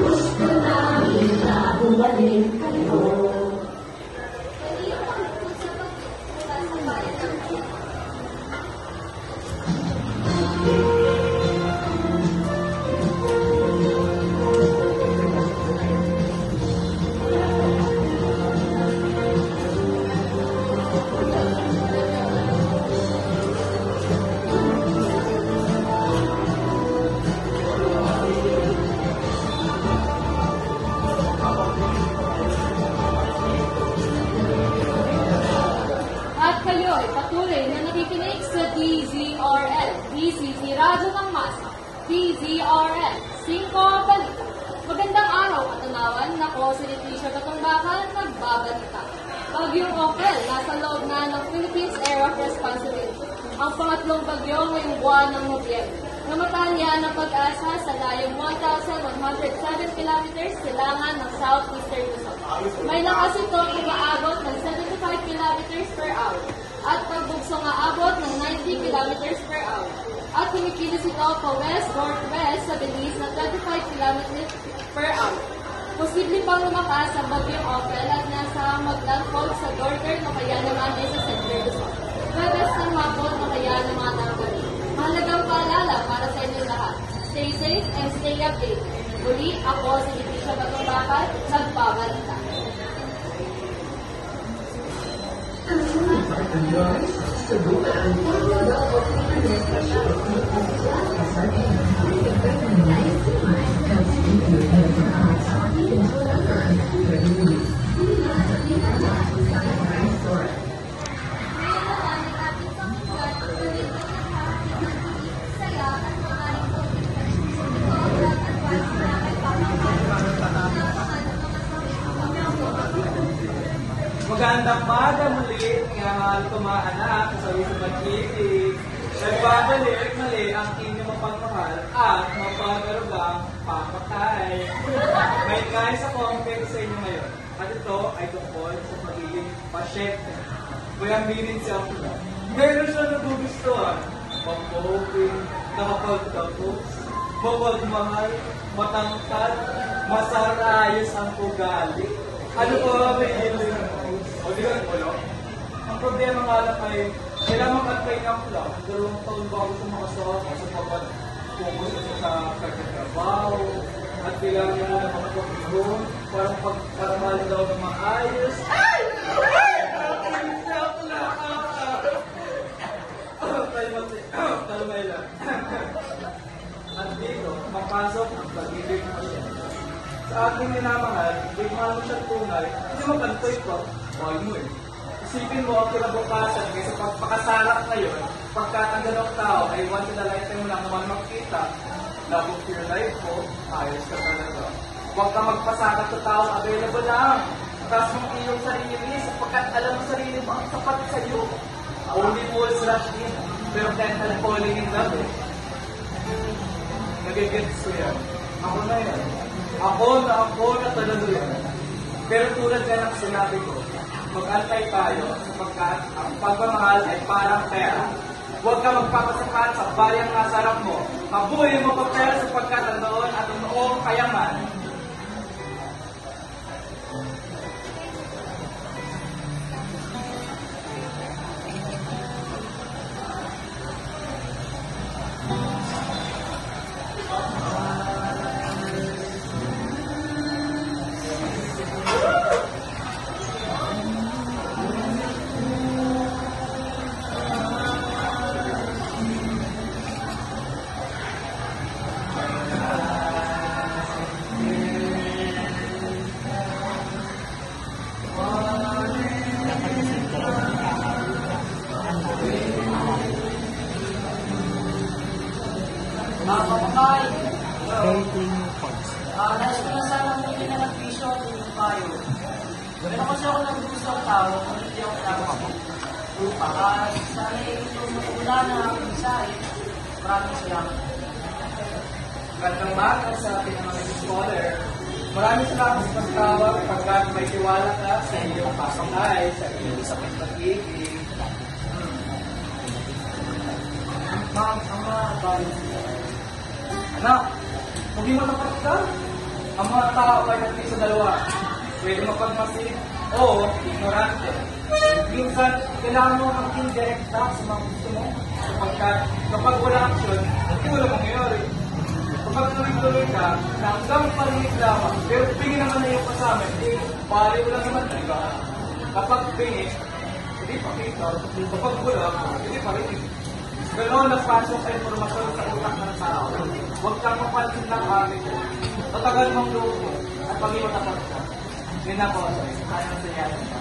Gusto namin na bumalik kayo. Patuloy na nakikinig sa DZRL, DCC Radyo ng Masa, DZRL, 5 Balita. Magandang araw at tanawan, nako si Leticia Katungbakan, nagbabalita. Bagyong Ophel, nasa loob na ng Philippines Area of Responsibility. Ang pangatlong bagyo ngayong buwan ng Nobyembre. Namataan niya ng pag-asa sa layong 1,107 kilometers silangan ng southeastern Luzon. May lakas ito umaabot ng 75 kilometers per hour at pagbugso nga abot ng 90 kilometers per hour. At kumikilos ito pa west-northwest sa bilis na 35 kilometers per hour. Posible pang lumakas ang bagyong Ophel at nasa maglandfall sa northern o kaya naman ay sa central Luzon. Webes ng hapon o kaya naman ng gabi. Mahalagang paalala para sa inyo lahat. Stay safe and stay updated. Muli, ako si Leticia Katungbakan, nagbabalita. Magandang umaga muli, mga mahal ko mga anak, kasawi sa pag-ibig. Nagbabalik mali ang inyong mapagmahal at mapagarugang papakay. May nais akong pwede sa inyo ngayon. At ito ay tungkol sa pagiging pasyente. Bayaminin siya ako na. Meron siya nagugustuhan. Mapoping, nakapagtapos, mapagmahal, matangkad, masarayos ang ugali. Ano ba may healing? O di ba, ulo? Ang problema nga lang ay kailangan mag-antay ng lang. 2 taon bago sa mga sa pag-focus sa pagkatrabaho at kailangan niya muna mag-focus para mahalin daw ng maayos. Ay! Talmay lang. At dito, mapasok ang pag-ibig pasyente. Sa aking minamahal, hindi mo siyang tunay, hindi magantoy ko, huwag mo eh. Isipin mo ang kinabukasan kaysa pagpakasalak ngayon, pagkatanggal ng tao ay once in a lifetime mo lang naman makikita, love of your life mo, ayos ka talaga. Huwag ka magpasakat sa tao, available lang. Taas mong iyong sarili, sapagkat alam mo sarili mo ang sapat sa iyo. Only fools rush in, pero can't help falling in love eh. Nagigets ko yan. Ako na yan. Ako na talaga yan. Pero tulad nga ng sinabi ko, mag-antay tayo sapagkat ang pagmamahal ay parang pera. Huwag ka magpapasakat sa bayang nasarap mo. Habuhin mo pa pera sapagkat ang noon at ang noong kayaman. Kapapakay. Nais ko na sana hindi na nag-pisyo at inyong payo. Pero kasi ako nag-gusto ang tao kung hindi ako nagpapakot. Sana ito matula na ang mensahe. Maraming salamat. Gandang umaga sa ating mga scholar. Maraming salamat sa pagtawag pagkat may tiwala ka sa iyong pasangay, sa iyong sa pag-ibig. Ma'am, ang mga bago. Anak, Maging matapat ka. Ang mga tao ay natin sa dalawa. Pwede mapagmasid o ignorante. Minsan, kailangan mo maging direkta sa mga gusto mo. Sapagkat kapag wala aksyon, hindi wala mangyayari. Kapag tuloy-tuloy ka, na hanggang parinig lamang, pero pingin naman na yung kasama, pari mo lang naman, di ba? Kapag pingin, hindi pakita. Kapag wala, hindi parinig. Ganoon nagpasok sa informasyon sa utak ng tao. Huwag kang mapansin ng amin. Tatagal mong loob mo at pag-iwan na ka. Yun na po, anong sayari ka?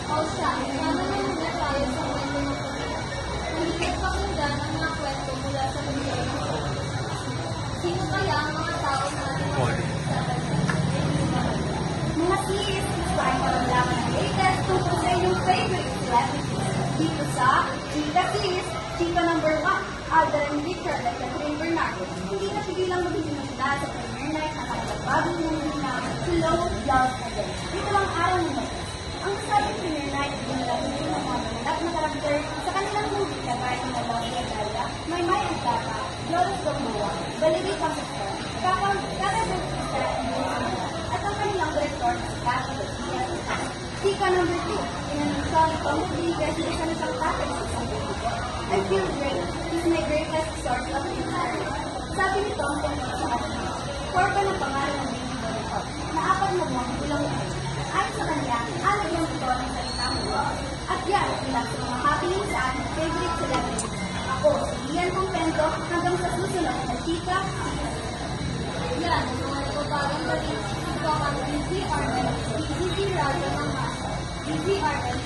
O siya, sana na muna tayo sa kwento ng Mahirap pakinggan ang mga kwento mula sa libro ng Sino kaya ang mga tao na ating Mga sis, gusto ay malaman ng latest tungkol sa inyong favorite celebrities. Dito sa Chika Sis, Chika number 1, Alden Victor at Catherine Bernardo. Hindi na pigilang maging emosyonal sa premiere night ang kanilang bagong movie na Slow Love Again. Dito lang araw ng Martes. Ang kasabing premiere night ay ginalaman ng mga mananap na karakter sa kanilang movie na gaya ng Malamia Gaya, May Antaka, Jonas Gamboa, Valerie Pastor, Kakabot Sister at ang kanilang direktor na si Cash Garcia. Chika number 2, inanunsyon ni Tom Rodriguez na isang tatay sa isang pelikula. I feel great. He's my greatest source of inspiration. Sabi ni Tom tungkol sa kanya, korpa ng pangalan ng Baby Boy na 4 na buwang gulang na. Ayon sa kanya, alam lang ito ng salitang love. At yan, ilang sa mga happening sa ating favorite celebrities. Ako, si Ian Compento, hanggang sa susunod na Chika. Yan, ang mga nagbabagang balita. Ito ang DZRL, DZRL ng Masa. DZRL,